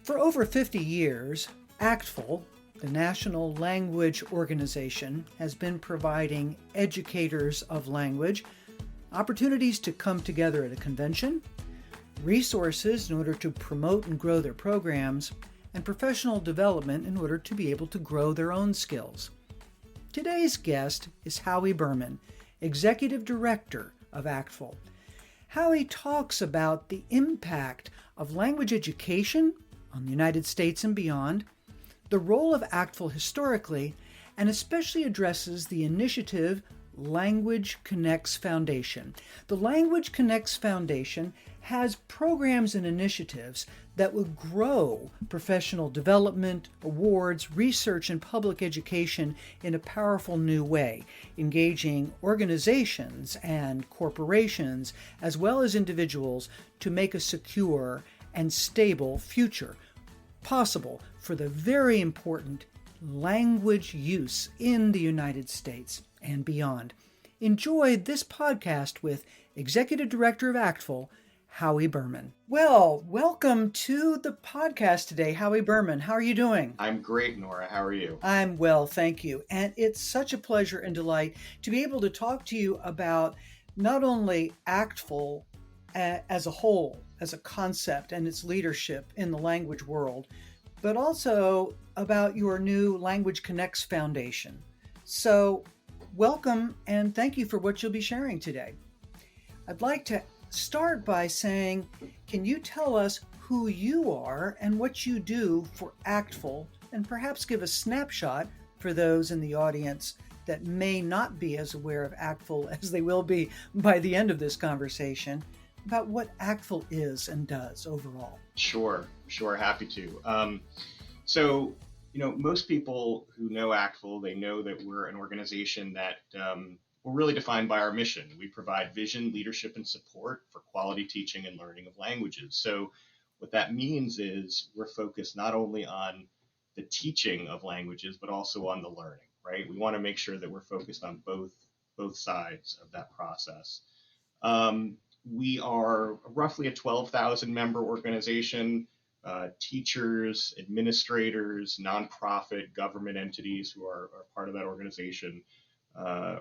For over 50 years, ACTFL, the National Language Organization, has been providing educators of language opportunities to come together at a convention, resources in order to promote and grow their programs, and professional development in order to be able to grow their own skills. Today's guest is Howie Berman, Executive Director of ACTFL. Howie talks about the impact of language education on the United States and beyond, the role of ACTFL historically, and especially addresses the initiative Language Connects Foundation. The Language Connects Foundation has programs and initiatives that will grow professional development, awards, research, and public education in a powerful new way, engaging organizations and corporations as well as individuals to make a secure and stable future possible for the very important language use in the United States and beyond. Enjoy this podcast with Executive Director of ACTFL, Howie Berman. Well, welcome to the podcast today, Howie Berman. How are you doing? I'm great, Nora. How are you? I'm well, thank you. And it's such a pleasure and delight to be able to talk to you about not only ACTFL as a whole, as a concept and its leadership in the language world, but also about your new Language Connects Foundation. So welcome and thank you for what you'll be sharing today. I'd like to start by saying, can you tell us who you are and what you do for ACTFL, and perhaps give a snapshot for those in the audience that may not be as aware of ACTFL as they will be by the end of this conversation, about what ACTFL is and does overall. Sure. Happy to. Most people who know ACTFL, they know that we're an organization that we're really defined by our mission. We provide vision, leadership, and support for quality teaching and learning of languages. So what that means is we're focused not only on the teaching of languages, but also on the learning, right? We want to make sure that we're focused on both sides of that process. We are roughly a 12,000 member organization, teachers, administrators, nonprofit, government entities who are part of that organization,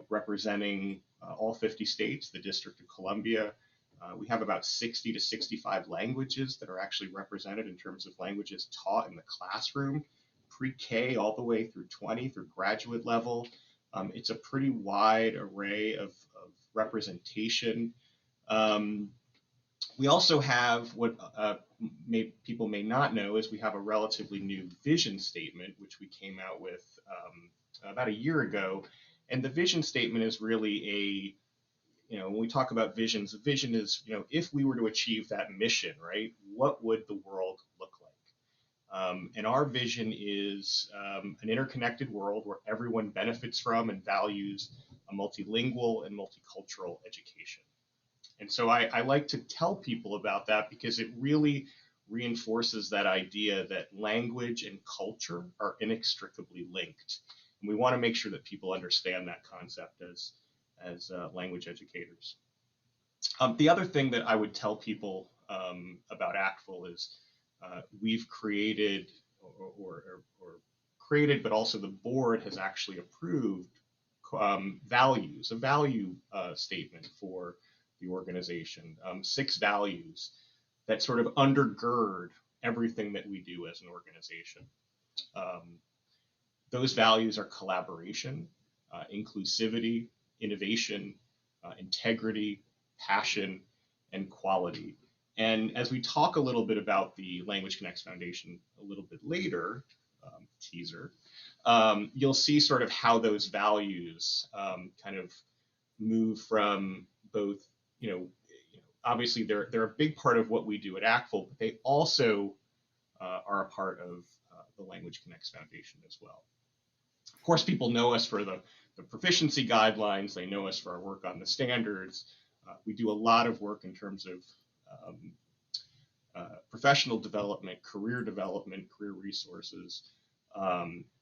representing all 50 states, the District of Columbia. We have about 60 to 65 languages that are actually represented in terms of languages taught in the classroom, pre-K all the way through 20, through graduate level. It's a pretty wide array of representation. We also have what people may not know is we have a relatively new vision statement, which we came out with about a year ago. And the vision statement is really when we talk about visions, a vision is, if we were to achieve that mission, right, what would the world look like? And our vision is an interconnected world where everyone benefits from and values a multilingual and multicultural education. And so I like to tell people about that because it really reinforces that idea that language and culture are inextricably linked. And we want to make sure that people understand that concept as language educators. The other thing that I would tell people about ACTFL is we've created or created, but also the board has actually approved values, a value statement for the organization, 6 values that sort of undergird everything that we do as an organization. Those values are collaboration, inclusivity, innovation, integrity, passion, and quality. And as we talk a little bit about the Language Connects Foundation a little bit later, teaser, you'll see sort of how those values kind of move from both, obviously they're a big part of what we do at ACTFL, but they also are a part of the Language Connects Foundation as well. Of course, people know us for the proficiency guidelines. They know us for our work on the standards. We do a lot of work in terms of professional development, career resources.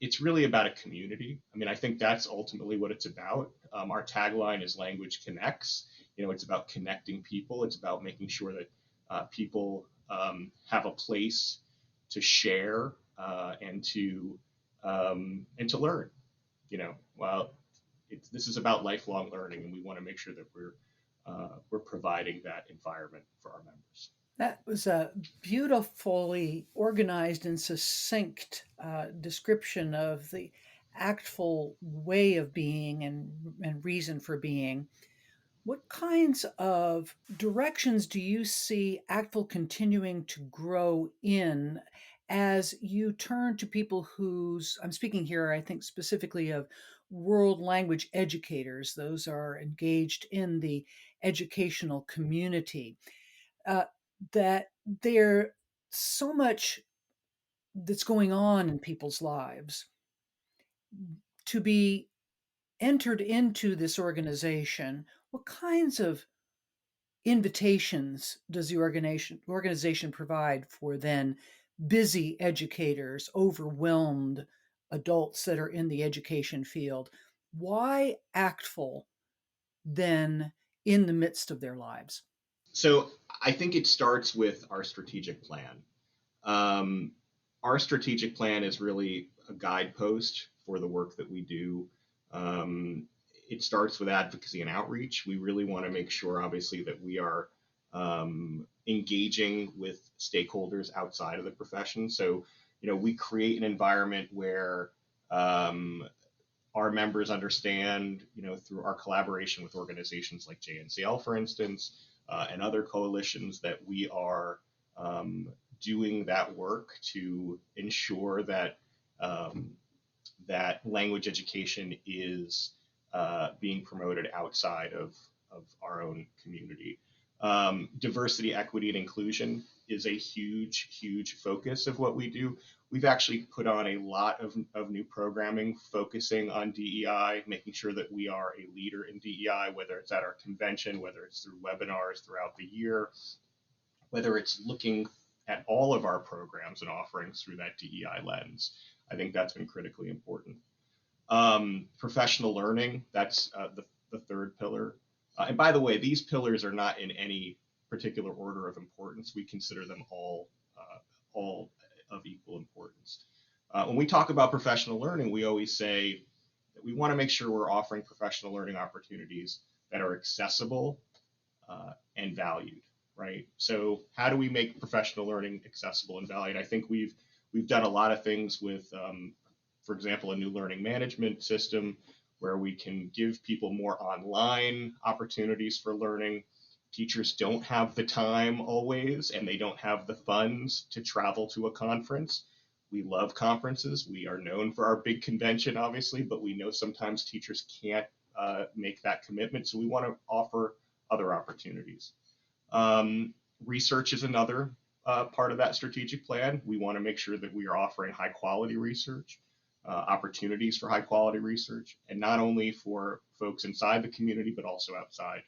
It's really about a community. I mean, I think that's ultimately what it's about. Our tagline is Language Connects. It's about connecting people. It's about making sure that people have a place share and to learn. Well, this is about lifelong learning, and we want to make sure that we're providing that environment for our members. That was a beautifully organized and succinct description of the actful way of being and reason for being. What kinds of directions do you see ACTFL continuing to grow in as you turn to people whose, I'm speaking here, I think specifically of world language educators, those are engaged in the educational community, uh, that there so much that's going on in people's lives to be entered into this organization? What kinds of invitations does the organization provide for then busy educators, overwhelmed adults that are in the education field? Why ACTFul then in the midst of their lives? So I think it starts with our strategic plan. Um, our strategic plan is really a guidepost for the work that we do. Um, it starts with advocacy and outreach. We really want to make sure, obviously, that we are engaging with stakeholders outside of the profession. So, we create an environment where our members understand, through our collaboration with organizations like JNCL, for instance, and other coalitions, that we are doing that work to ensure that that language education is being promoted outside of our own community. Diversity, equity, and inclusion is a huge, huge focus of what we do. We've actually put on a lot of new programming focusing on DEI, making sure that we are a leader in DEI, whether it's at our convention, whether it's through webinars throughout the year, whether it's looking at all of our programs and offerings through that DEI lens. I think that's been critically important. Professional learning, that's the third pillar. And by the way, these pillars are not in any particular order of importance. We consider them all of equal importance. When we talk about professional learning, we always say that we want to make sure we're offering professional learning opportunities that are accessible and valued, right? So how do we make professional learning accessible and valued? I think we've done a lot of things with, for example, a new learning management system where we can give people more online opportunities for learning. Teachers don't have the time always, and they don't have the funds to travel to a conference. We love conferences. We are known for our big convention, obviously, but we know sometimes teachers can't make that commitment. So we want to offer other opportunities. Research is another part of that strategic plan. We want to make sure that we are offering high quality research, opportunities for high quality research, and not only for folks inside the community, but also outside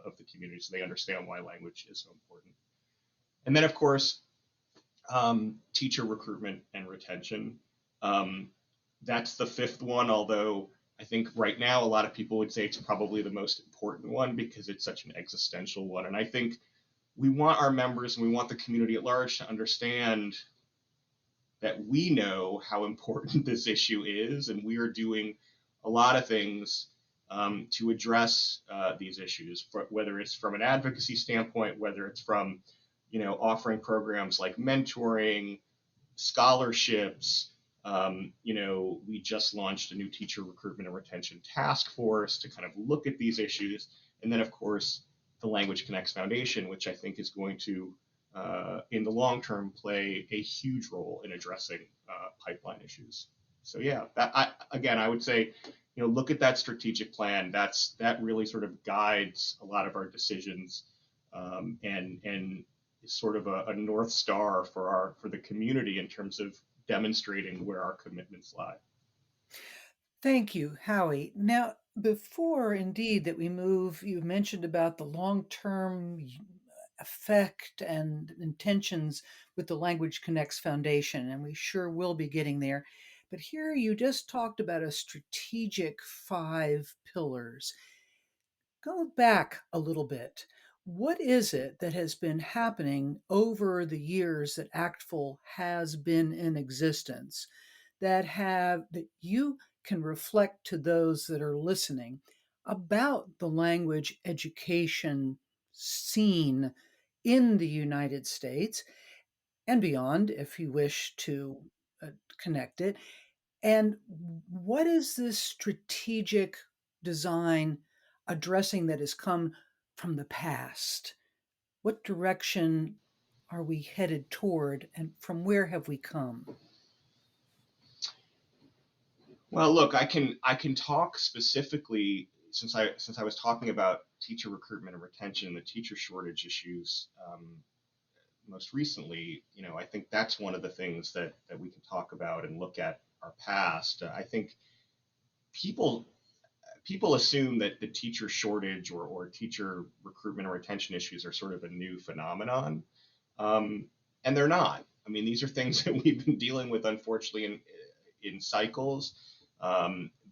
of the community, so they understand why language is so important. And then, of course, teacher recruitment and retention. That's the fifth one, although I think right now a lot of people would say it's probably the most important one because it's such an existential one. And I think we want our members and we want the community at large to understand that we know how important this issue is, and we are doing a lot of things to address these issues, whether it's from an advocacy standpoint, whether it's from, offering programs like mentoring, scholarships. We just launched a new teacher recruitment and retention task force to kind of look at these issues. And then, of course, the Language Connects Foundation, which I think is going to, in the long term, play a huge role in addressing pipeline issues. So yeah, I would say, look at that strategic plan. That really sort of guides a lot of our decisions, and is sort of a north star for the community in terms of demonstrating where our commitments lie. Thank you, Howie. Now, before indeed that we move, you mentioned about the long term effect and intentions with the Language Connects Foundation, and we sure will be getting there. But here you just talked about a strategic 5 pillars. Go back a little bit. What is it that has been happening over the years that ACTFL has been in existence that you can reflect to those that are listening about the language education scene in the United States and beyond, if you wish to uh, connect it? And what is this strategic design addressing that has come from the past? What direction are we headed toward, and from where have we come? Well, look, I can talk specifically since I was talking about teacher recruitment and retention, the teacher shortage issues most recently. I think that's one of the things that we can talk about and look at our past. I think people people assume that the teacher shortage or teacher recruitment and retention issues are sort of a new phenomenon, um, and they're not. I mean, these are things that we've been dealing with, unfortunately, in cycles.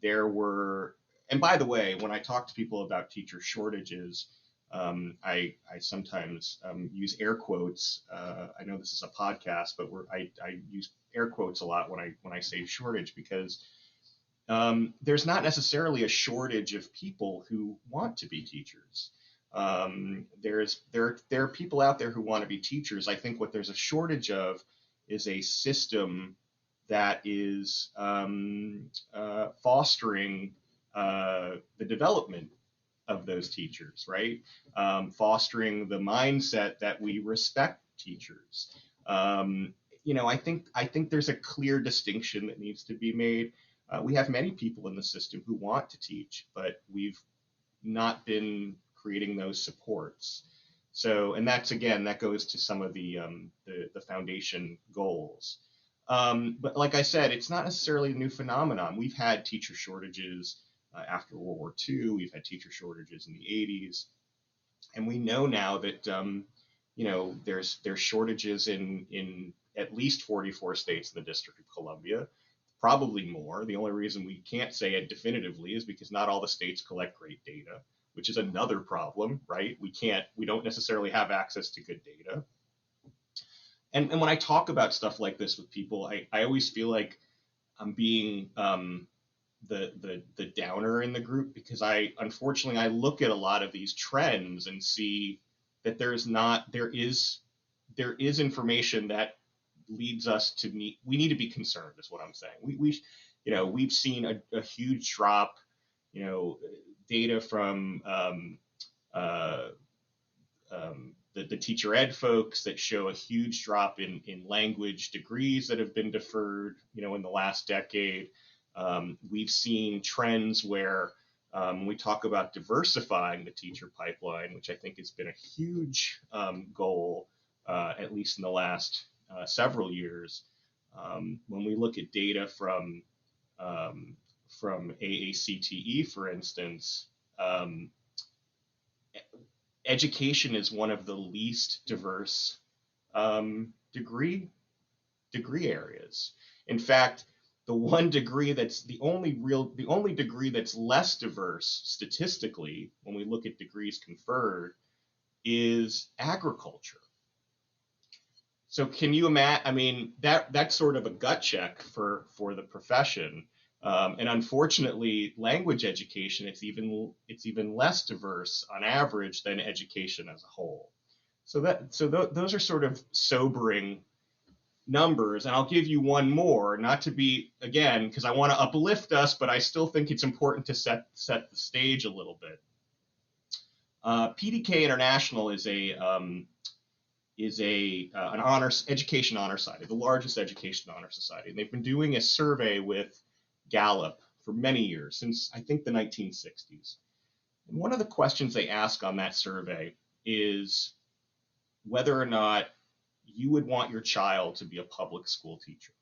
There were, and by the way, when I talk to people about teacher shortages, I sometimes use air quotes. I know this is a podcast, but I use air quotes a lot when I say shortage because there's not necessarily a shortage of people who want to be teachers. There are people out there who want to be teachers. I think what there's a shortage of is a system that is fostering the development of those teachers, right? Fostering the mindset that we respect teachers. Um, I think there's a clear distinction that needs to be made. We have many people in the system who want to teach, but we've not been creating those supports. So, and that's again, that goes to some of the foundation goals. But like I said, it's not necessarily a new phenomenon. We've had teacher shortages after World War II. We've had teacher shortages in the 80s, and we know now that there's shortages in at least 44 states in the District of Columbia, probably more. The only reason we can't say it definitively is because not all the states collect great data, which is another problem, right? We don't necessarily have access to good data. And when I talk about stuff like this with people, I always feel like I'm being the downer in the group because I look at a lot of these trends and see that there is information that leads us to we need to be concerned is what I'm saying. We've seen a huge drop, data from uh, the teacher ed folks that show a huge drop in language degrees that have been deferred, in the last decade. We've seen trends where we talk about diversifying the teacher pipeline, which I think has been a huge goal, at least in the last several years. When we look at data um, from AACTE, for instance, education is one of the least diverse degree areas. In fact, the only degree that's less diverse statistically when we look at degrees conferred is agriculture. So can you imagine? I mean, that's sort of a gut check for the profession. And unfortunately, language education it's even less diverse on average than education as a whole. Those are sort of sobering numbers. And I'll give you one more, not to be again because I want to uplift us, but I still think it's important to set the stage a little bit. PDK International is an honors education honor society, the largest education honor society. And they've been doing a survey with Gallup for many years, since I think the 1960s. And one of the questions they ask on that survey is whether or not you would want your child to be a public school teacher.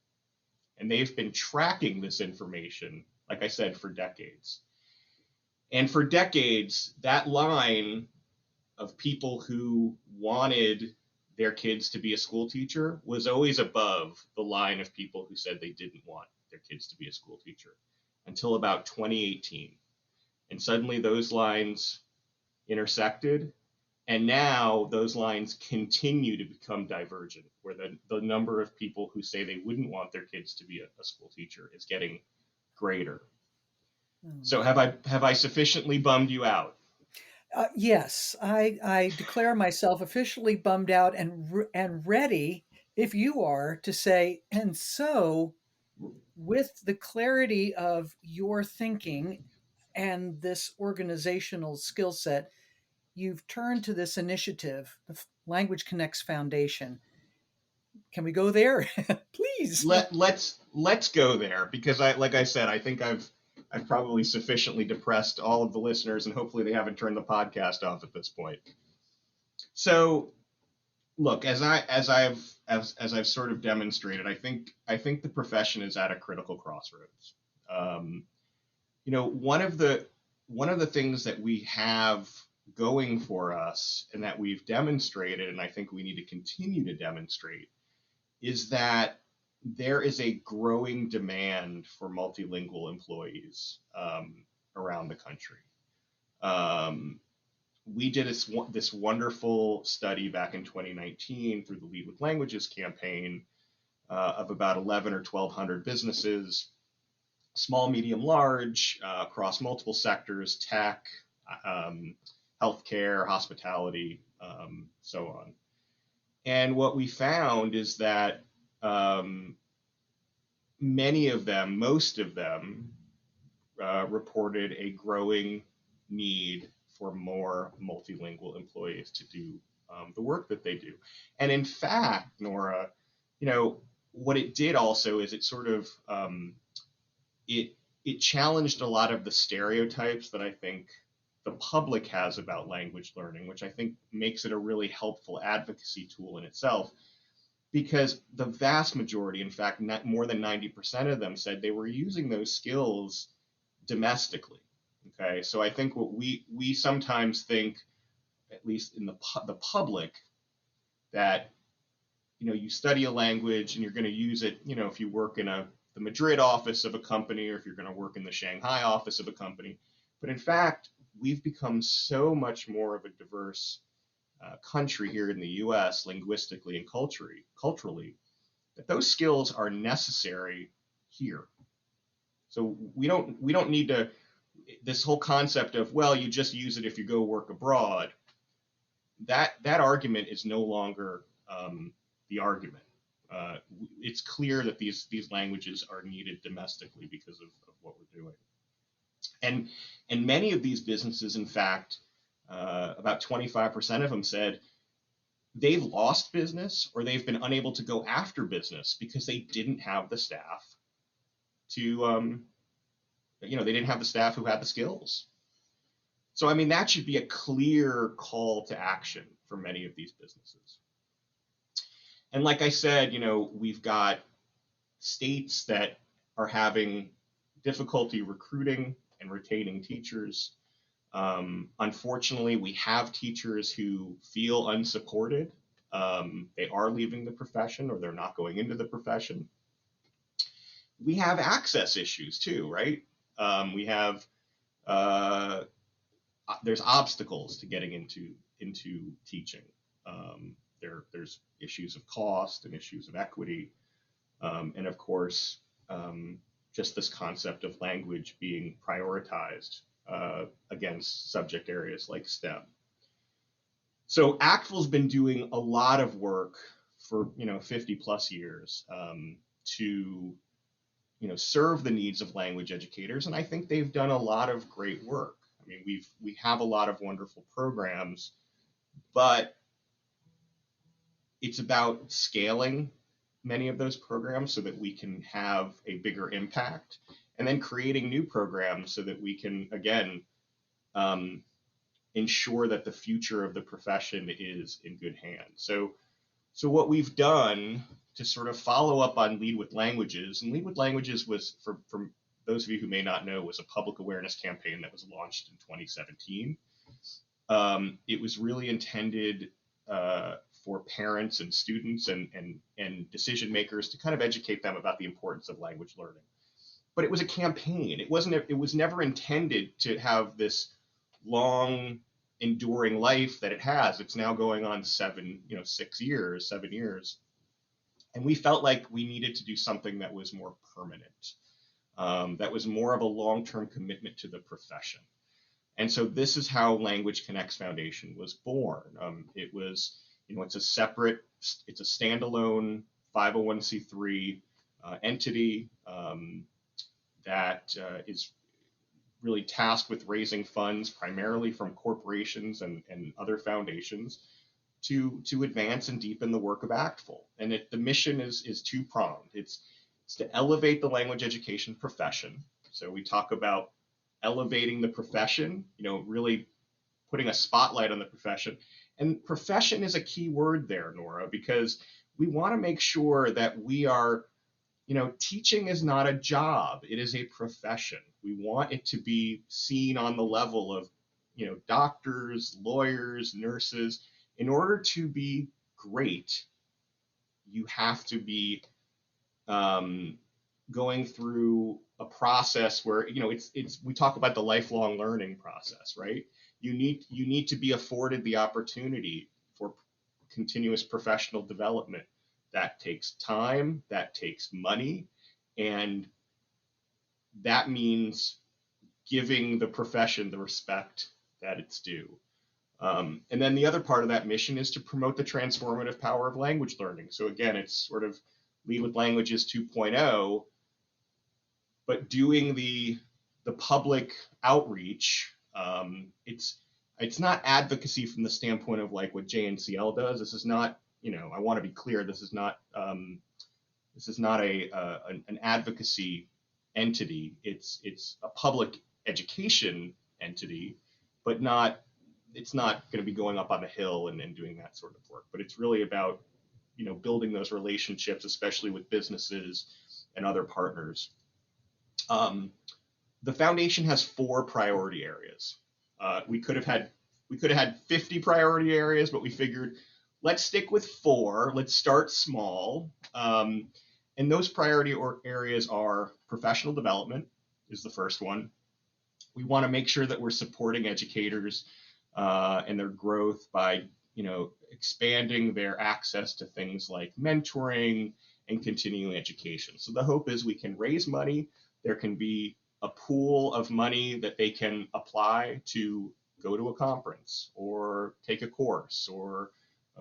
And they've been tracking this information, like I said, for decades. And for decades, that line of people who wanted their kids to be a school teacher was always above the line of people who said they didn't want their kids to be a school teacher until about 2018. And suddenly those lines intersected And now those lines continue to become divergent, where the number of people who say they wouldn't want their kids to be a school teacher is getting greater. So have I sufficiently bummed you out? Yes, I declare myself officially bummed out and ready, if you are, to say, and so with the clarity of your thinking and this organizational skill set, you've turned to this initiative, the Language Connects Foundation. Can we go there? Please. Let's go there, because like I said, I think I've probably sufficiently depressed all of the listeners, and hopefully they haven't turned the podcast off at this point. So look, as I've sort of demonstrated, I think the profession is at a critical crossroads. Um, one of the things that we have going for us, and that we've demonstrated, and I think we need to continue to demonstrate, is that there is a growing demand for multilingual employees around the country. Um, we did this wonderful study back in 2019 through the Lead with Languages campaign of about 11 or 1,200 businesses, small, medium, large, across multiple sectors: tech, um, healthcare, hospitality, so on. And what we found is that um, many of them, most of them, reported a growing need for more multilingual employees to do the work that they do. And in fact, Nora, what it did also is it sort of it it challenged a lot of the stereotypes that I think the public has about language learning, which I think makes it a really helpful advocacy tool in itself, because the vast majority, in fact, not more than 90% of them, said they were using those skills domestically. Okay, so I think what we sometimes think, at least in the public, that you study a language and you're going to use it. If you work in the Madrid office of a company, or if you're going to work in the Shanghai office of a company. But in fact, we've become so much more of a diverse country here in the U.S. linguistically and culturally, that those skills are necessary here. So we don't need to, this whole concept of, well, you just use it if you go work abroad. That argument is no longer the argument. It's clear that these languages are needed domestically because of what we're doing. And many of these businesses, in fact, about 25% of them said they've lost business, or they've been unable to go after business because they didn't have the staff to, they didn't have the staff who had the skills. So, I mean, that should be a clear call to action for many of these businesses. And like I said, we've got states that are having difficulty recruiting and retaining teachers. Unfortunately, we have teachers who feel unsupported. They are leaving the profession, or they're not going into the profession. We have access issues too, right? We have there's obstacles to getting into teaching. There's issues of cost and issues of equity, and of course, just this concept of language being prioritized against subject areas like STEM. So ACTFL's been doing a lot of work for 50 plus years to serve the needs of language educators, and I think they've done a lot of great work. I mean, we have a lot of wonderful programs, but it's about scaling many of those programs so that we can have a bigger impact, and then creating new programs so that we can, again, ensure that the future of the profession is in good hands. So what we've done to sort of follow up on Lead with Languages, and Lead with Languages was, for those of you who may not know, was a public awareness campaign that was launched in 2017. It was really intended for parents and students and decision makers to kind of educate them about the importance of language learning. But it was a campaign. It was never intended to have this long enduring life that it has. It's now going on 6 years, 7 years. And we felt like we needed to do something that was more permanent, that was more of a long-term commitment to the profession. And so this is how Language Connects Foundation was born. It's it's a standalone 501c3 entity that is really tasked with raising funds primarily from corporations and other foundations to advance and deepen the work of ACTFL. And the mission is two-pronged. It's to elevate the language education profession. So we talk about elevating the profession, really putting a spotlight on the profession. And profession is a key word there, Nora, because we want to make sure that we are, teaching is not a job, it is a profession. We want it to be seen on the level of, doctors, lawyers, nurses. In order to be great, you have to be going through a process where we talk about the lifelong learning process, right? You need to be afforded the opportunity for continuous professional development. That takes time, that takes money, and that means giving the profession the respect that it's due. And then the other part of that mission is to promote the transformative power of language learning. So again, it's sort of Lead with Languages 2.0, but doing the public outreach. It's not advocacy from the standpoint of like what JNCL does. This is not, I want to be clear. This is not an advocacy entity. It's a public education entity, but it's not going to be going up on the hill and doing that sort of work. But it's really about building those relationships, especially with businesses and other partners. The foundation has 4 priority areas. We could have had 50 priority areas, but we figured let's stick with 4. Let's start small. And those priority areas are professional development is the first one. We want to make sure that we're supporting educators and their growth by expanding their access to things like mentoring and continuing education. So the hope is we can raise money. There can be a pool of money that they can apply to go to a conference or take a course or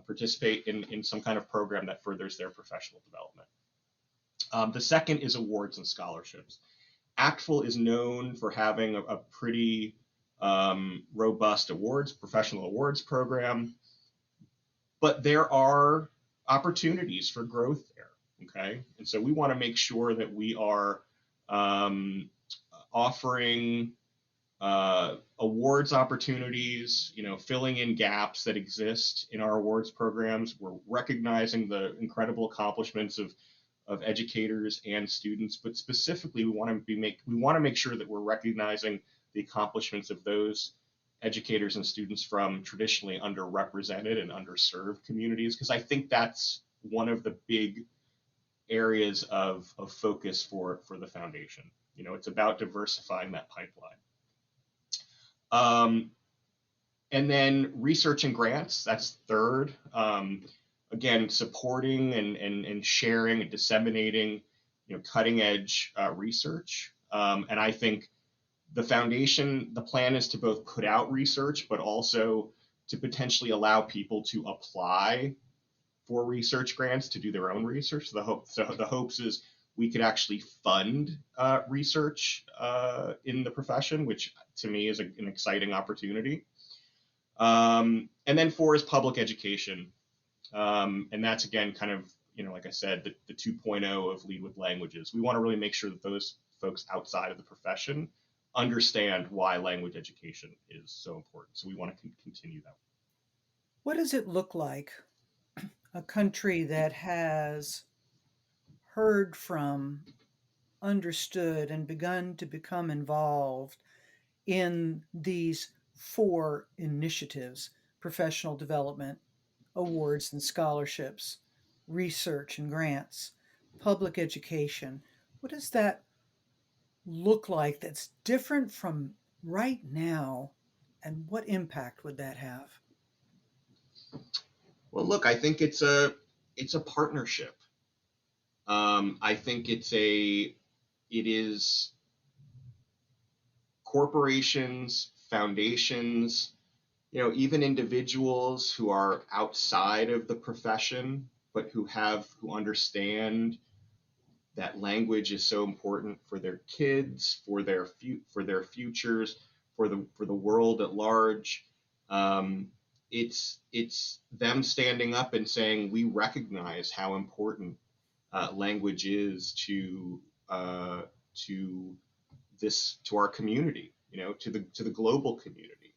participate in some kind of program that furthers their professional development. The second is awards and scholarships. ACTFL is known for having a pretty robust professional awards program, but there are opportunities for growth there, okay? And so we want to make sure that we are offering awards opportunities, filling in gaps that exist in our awards programs. We're recognizing the incredible accomplishments of educators and students, but specifically we want to make sure that we're recognizing the accomplishments of those educators and students from traditionally underrepresented and underserved communities, because I think that's one of the big areas of focus for the foundation. It's about diversifying that pipeline. And then research and grants, that's third. Again, supporting and sharing and disseminating, cutting edge research. And I think the foundation, the plan is to both put out research, but also to potentially allow people to apply for research grants to do their own research. So the hopes is we could actually fund research in the profession, which to me is an exciting opportunity. And then 4 is public education. And that's again kind of, like I said, the 2.0 of Lead with Languages. We want to really make sure that those folks outside of the profession understand why language education is so important. So we want to continue that. What does it look like, a country that has heard from, understood, and begun to become involved in these 4 initiatives: professional development, awards and scholarships, research and grants, public education? What does that look like that's different from right now and what impact would that have? Well, look, I think it's a partnership. I think it is corporations, foundations, even individuals who are outside of the profession, but who understand that language is so important for their kids, for their futures, for the world at large. Um, it's them standing up and saying we recognize how important language is uh, to to our community, to the global community.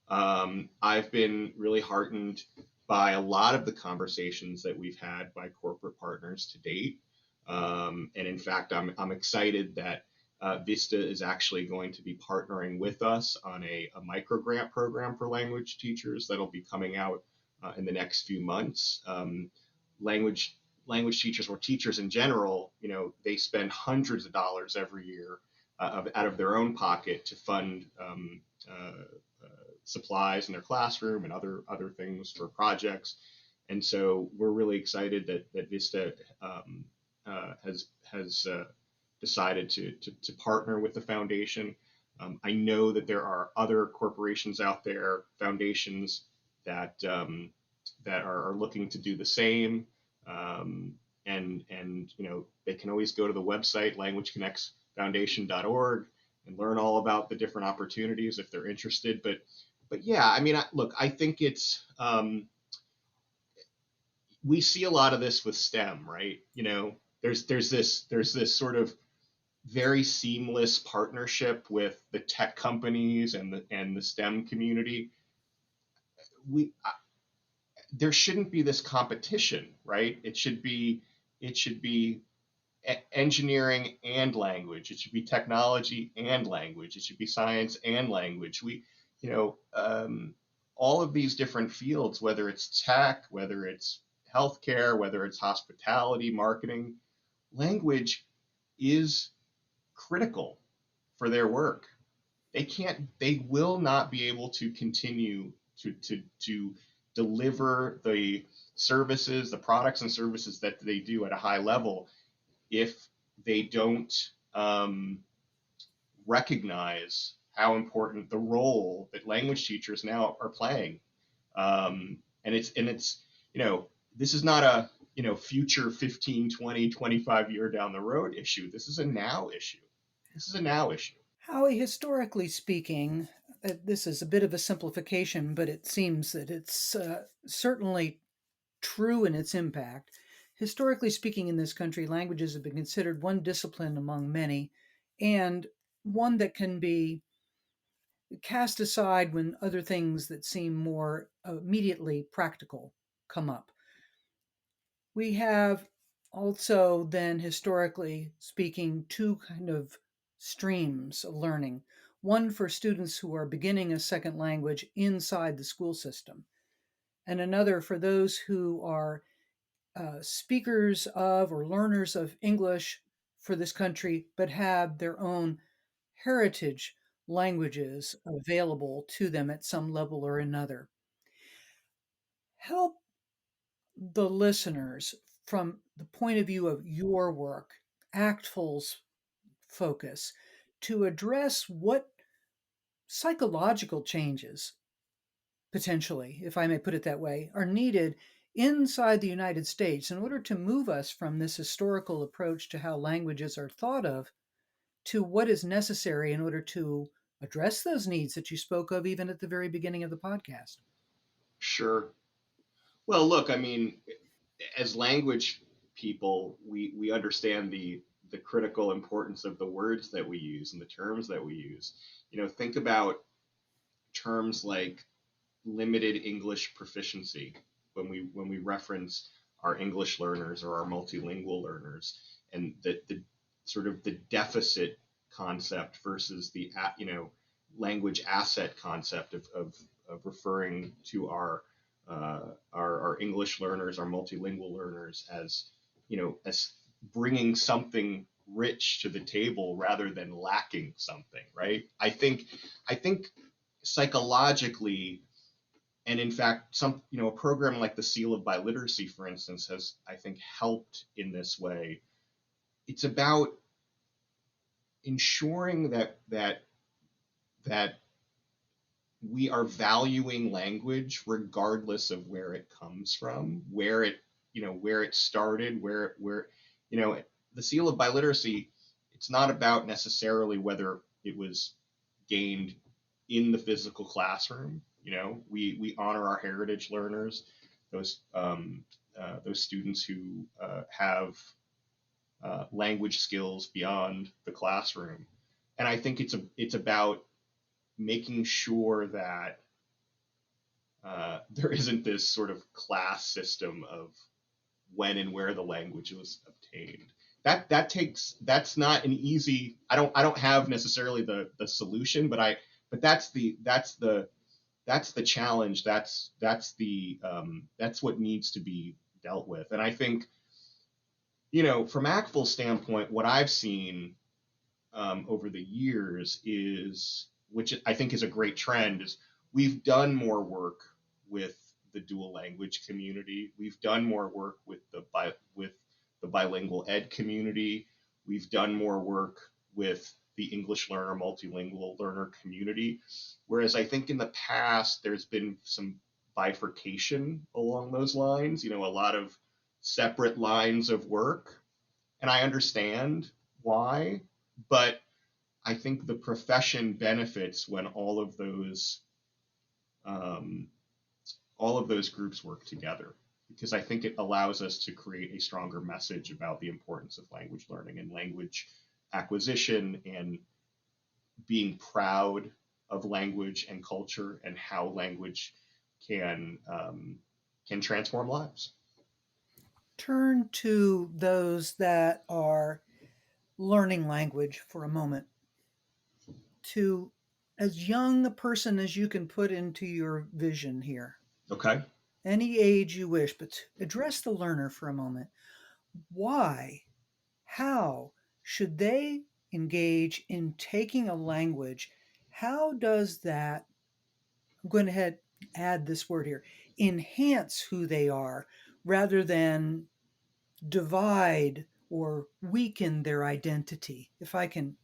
I've been really heartened by a lot of the conversations that we've had by corporate partners to date. And in fact, I'm excited that Vista is actually going to be partnering with us on a micro grant program for language teachers that'll be coming out in the next few months. Language language teachers or teachers in general, they spend hundreds of dollars every year out of their own pocket to fund supplies in their classroom and other things for projects. And so we're really excited that Vista has decided to partner with the foundation. I know that there are other corporations out there, foundations that are looking to do the same. And they can always go to the website languageconnectsfoundation.org and learn all about the different opportunities if they're interested. But yeah, I mean, look, I think it's we see a lot of this with STEM, right? There's this sort of very seamless partnership with the tech companies and the STEM community. We There shouldn't be this competition, right? It should be engineering and language. It should be technology and language. It should be science and language. All of these different fields, whether it's tech, whether it's healthcare, whether it's hospitality, marketing, language is critical for their work. They will not be able to continue to deliver the services, the products and services that they do at a high level if they don't um, recognize how important the role that language teachers now are playing. And it's this is not a future 15, 20, 25 year down the road issue. This is a now issue. This is a now issue. Howie, historically speaking, this is a bit of a simplification, but it seems that it's certainly true in its impact. Historically speaking, in this country, languages have been considered one discipline among many, and one that can be cast aside when other things that seem more immediately practical come up. We have also then, historically speaking, two kind of streams of learning. One for students who are beginning a second language inside the school system, and another for those who are speakers of or learners of English for this country, but have their own heritage languages available to them at some level or another. Help the listeners from the point of view of your work, ACTFL's focus, to address what psychological changes, potentially, if I may put it that way, are needed inside the United States in order to move us from this historical approach to how languages are thought of to what is necessary in order to address those needs that you spoke of even at the very beginning of the podcast. Sure. Well, look, I mean, as language people, we understand the critical importance of the words that we use and the terms that we use. Think about terms like limited English proficiency when we reference our English learners or our multilingual learners, and the sort of the deficit concept versus the language asset concept of referring to our English learners, our multilingual learners as bringing something rich to the table rather than lacking something, right? I think psychologically, and in fact, a program like the Seal of Biliteracy, for instance, has, I think, helped in this way. It's about ensuring that we are valuing language regardless of where it comes from, where it started, where the Seal of Biliteracy. It's not about necessarily whether it was gained in the physical classroom. We honor our heritage learners, those students who have language skills beyond the classroom, and I think it's about making sure that there isn't this sort of class system of when and where the language was obtained. That's not an easy. I don't have necessarily the solution, but that's the challenge. That's what needs to be dealt with. And I think, from ACTFL's standpoint, what I've seen over the years is, which I think is a great trend, is we've done more work with the dual language community. We've done more work with the bilingual ed community. We've done more work with the English learner, multilingual learner community. Whereas I think in the past, there's been some bifurcation along those lines, a lot of separate lines of work. And I understand why, but I think the profession benefits when all of those groups work together, because I think it allows us to create a stronger message about the importance of language learning and language acquisition, and being proud of language and culture and how language can transform lives. Turn to those that are learning language for a moment. To as young a person as you can put into your vision here. Okay. Any age you wish, but address the learner for a moment. Why, how should they engage in taking a language? How does that, I'm going to add this word here, enhance who they are rather than divide or weaken their identity? If I can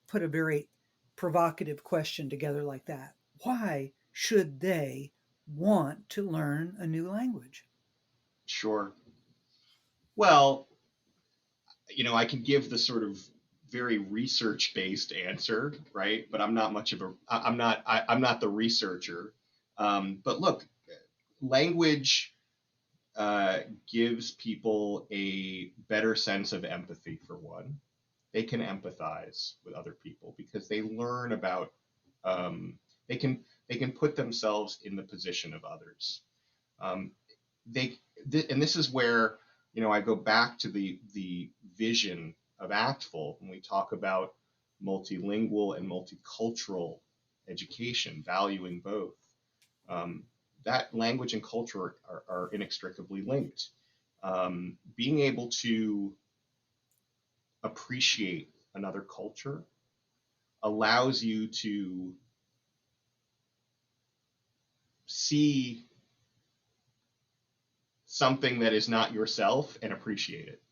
put a very provocative question together like that. Why should they want to learn a new language? Sure. Well, I can give the sort of very research-based answer, right? But I'm not much of a. I'm not the researcher. But look, language gives people a better sense of empathy. For one, they can empathize with other people because they learn about. They can put themselves in the position of others. Um, and this is where I go back to the vision of ACTFL when we talk about multilingual and multicultural education, valuing both. That language and culture are inextricably linked. Being able to appreciate another culture allows you to see something that is not yourself and appreciate it,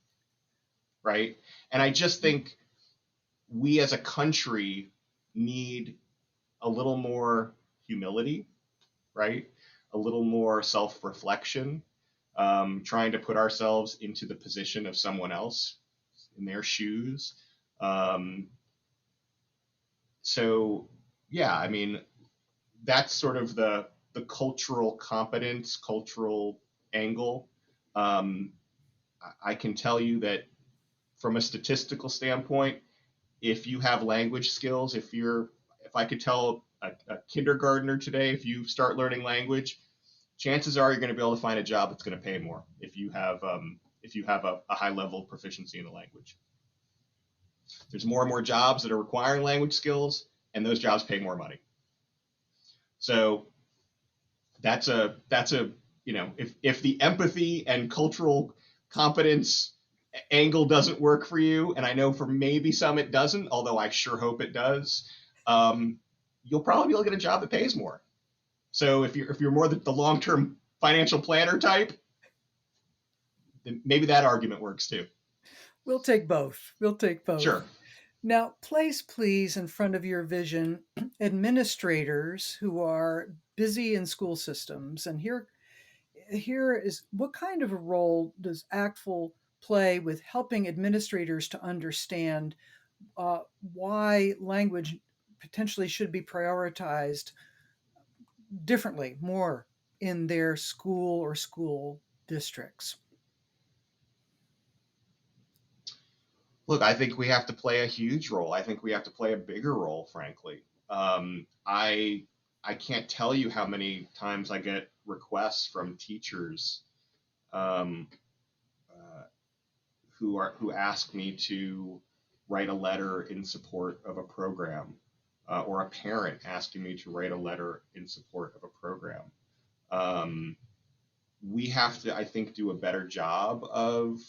right? And I just think we as a country need a little more humility, right? A little more self-reflection, trying to put ourselves into the position of someone else, in their shoes. So yeah, I mean, that's sort of the cultural competence, cultural angle. I can tell you that from a statistical standpoint, if you have language skills, if I could tell a kindergartner today, if you start learning language, chances are you're going to be able to find a job that's going to pay more if you have a high level of proficiency in the language. There's more and more jobs that are requiring language skills, and those jobs pay more money. So that's a if the empathy and cultural competence angle doesn't work for you, and I know for maybe some it doesn't, although I sure hope it does. you'll probably be able to get a job that pays more. So if you're more the long-term financial planner type, then maybe that argument works too. We'll take both. We'll take both. Sure. Now, place please in front of your vision administrators who are busy in school systems. And here is what kind of a role does ACTFL play with helping administrators to understand why language potentially should be prioritized differently, more in their school or school districts? Look, I think we have to play a huge role. I think we have to play a bigger role, frankly. I can't tell you how many times I get requests from teachers um, uh, who ask me to write a letter in support of a program, or a parent asking me to write a letter in support of a program. Um, we have to, I think, do a better job of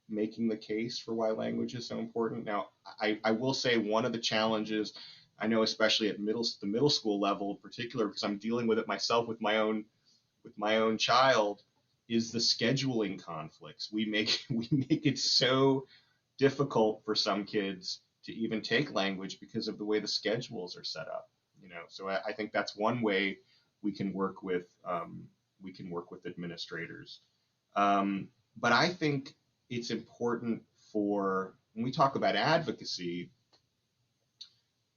making the case for why language is so important. Now, I will say one of the challenges I know, especially at the middle school level in particular, because I'm dealing with it myself with my own child, is the scheduling conflicts. We make it so difficult for some kids to even take language because of the way the schedules are set up. So I think that's one way we can work with administrators. But I think it's important for when we talk about advocacy,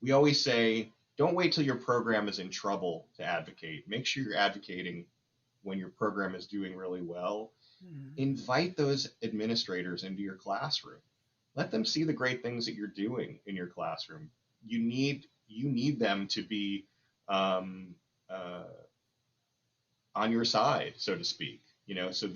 we always say, don't wait till your program is in trouble to advocate. Make sure you're advocating when your program is doing really well. Mm. Invite those administrators into your classroom. Let them see the great things that you're doing in your classroom. You need them to be um, uh, on your side, so to speak. So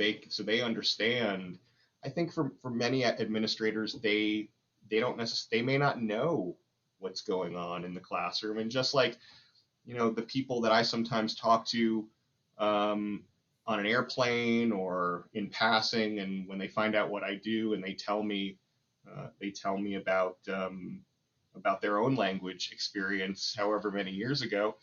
they understand. I think for many administrators, they don't necessarily, they may not know what's going on in the classroom, and just like the people that I sometimes talk to um, on an airplane or in passing, and when they find out what I do, and they tell me about their own language experience, however many years ago.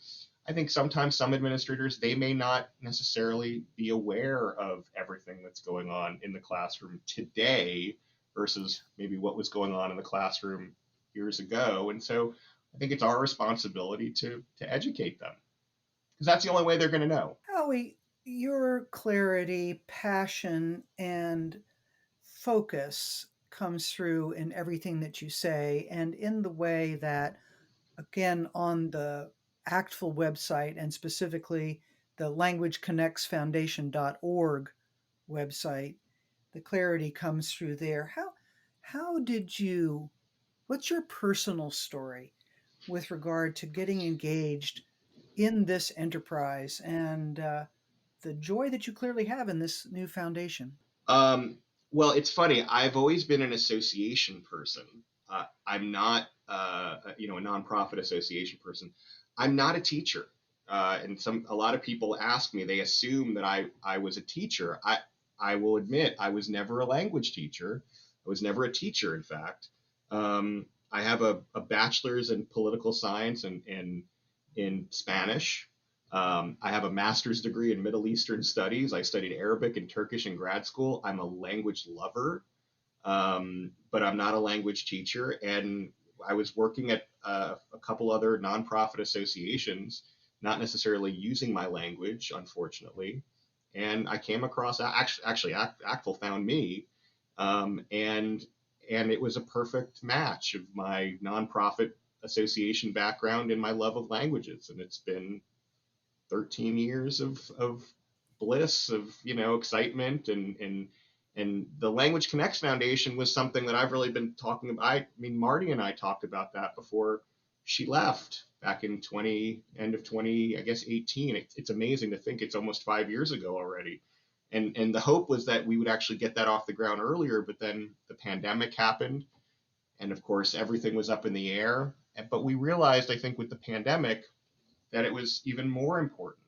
I think sometimes some administrators, they may not necessarily be aware of everything that's going on in the classroom today versus maybe what was going on in the classroom years ago. And so I think it's our responsibility to educate them, because that's the only way they're going to know. Howie, your clarity, passion, and focus comes through in everything that you say and in the way that, again, on the ACTFL website and specifically the languageconnectsfoundation.org website, the clarity comes through there. How did you, what's your personal story with regard to getting engaged in this enterprise and the joy that you clearly have in this new foundation? Um, well, it's funny. I've always been an association person. I'm not, a nonprofit association person. I'm not a teacher. And a lot of people ask me. They assume that I was a teacher. I will admit I was never a language teacher. I was never a teacher, in fact. I have a bachelor's in political science and in Spanish. I have a master's degree in Middle Eastern studies. I studied Arabic and Turkish in grad school. I'm a language lover, but I'm not a language teacher. And I was working at a couple other nonprofit associations, not necessarily using my language, unfortunately. And I came across, actually, ACTFL found me, and it was a perfect match of my nonprofit association background and my love of languages. And it's been 13 years of bliss, of excitement, and the Language Connects Foundation was something that I've really been talking about. I mean, Marty and I talked about that before she left back in end of 20, I guess 18. It's amazing to think it's almost 5 years ago already. And the hope was that we would actually get that off the ground earlier, but then the pandemic happened, and of course everything was up in the air. But we realized, I think, with the pandemic, that it was even more important.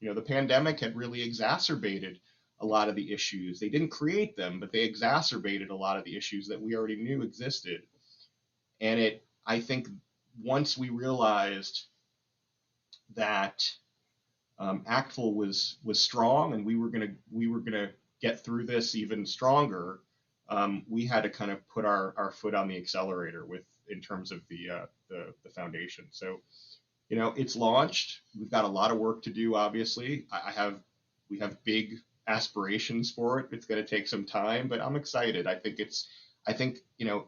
The pandemic had really exacerbated a lot of the issues. They didn't create them, but they exacerbated a lot of the issues that we already knew existed. And I think once we realized that ACTFL was strong, and we were gonna get through this even stronger, we had to kind of put our foot on the accelerator in terms of the foundation. So, it's launched. We've got a lot of work to do. Obviously, we have big aspirations for it. It's going to take some time, but I'm excited. I think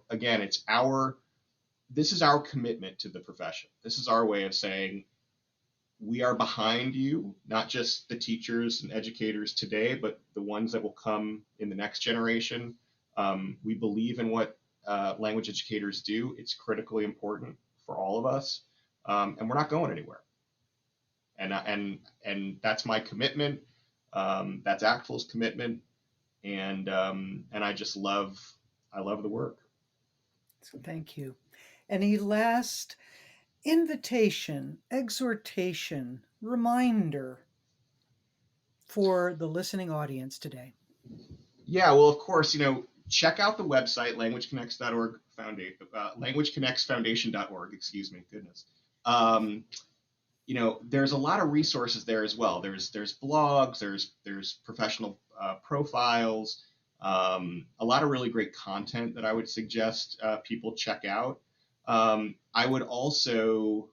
again, this is our commitment to the profession. This is our way of saying we are behind you, not just the teachers and educators today, but the ones that will come in the next generation. We believe in what language educators do. It's critically important for all of us, and we're not going anywhere. And that's my commitment. That's ACTFL's commitment, and I love the work. So thank you. Any last invitation, exhortation, reminder for the listening audience today? Yeah, well, of course, check out the website, languageconnects.org, languageconnectsfoundation.org, excuse me, goodness. There's a lot of resources there as well. There's blogs, there's professional profiles, a lot of really great content that I would suggest people check out. I would also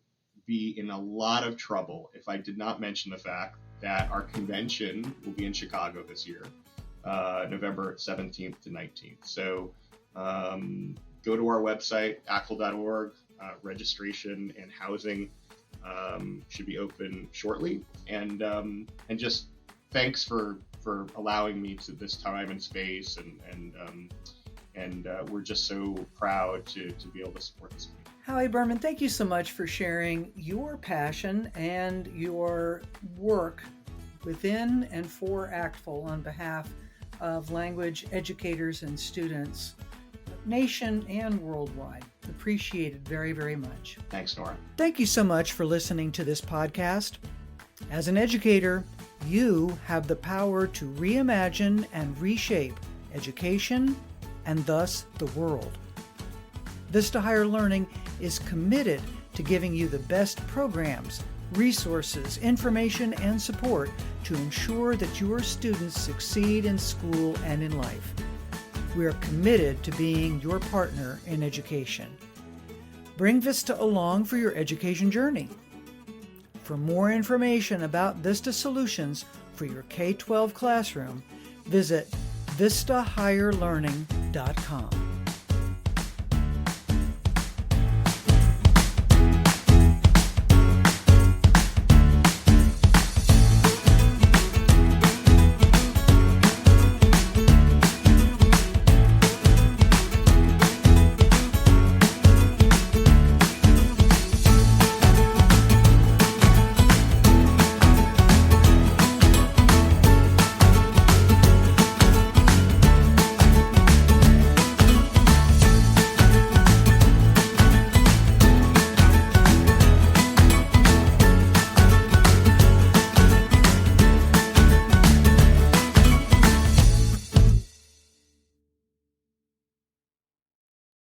be in a lot of trouble if I did not mention the fact that our convention will be in Chicago this year, November 17th to 19th. So go to our website, actfl.org. Registration and housing should be open shortly. And just thanks for allowing me to this time and space, and we're just so proud to be able to support this community. Howie Berman, thank you so much for sharing your passion and your work within and for ACTFL on behalf of language educators and students, nation and worldwide. Appreciated very, very much. Thanks, Nora. Thank you so much for listening to this podcast. As an educator, you have the power to reimagine and reshape education and thus the world. Vista Higher Learning is committed to giving you the best programs, resources, information, and support to ensure that your students succeed in school and in life. We are committed to being your partner in education. Bring Vista along for your education journey. For more information about Vista solutions for your K-12 classroom, visit vistahigherlearning.com.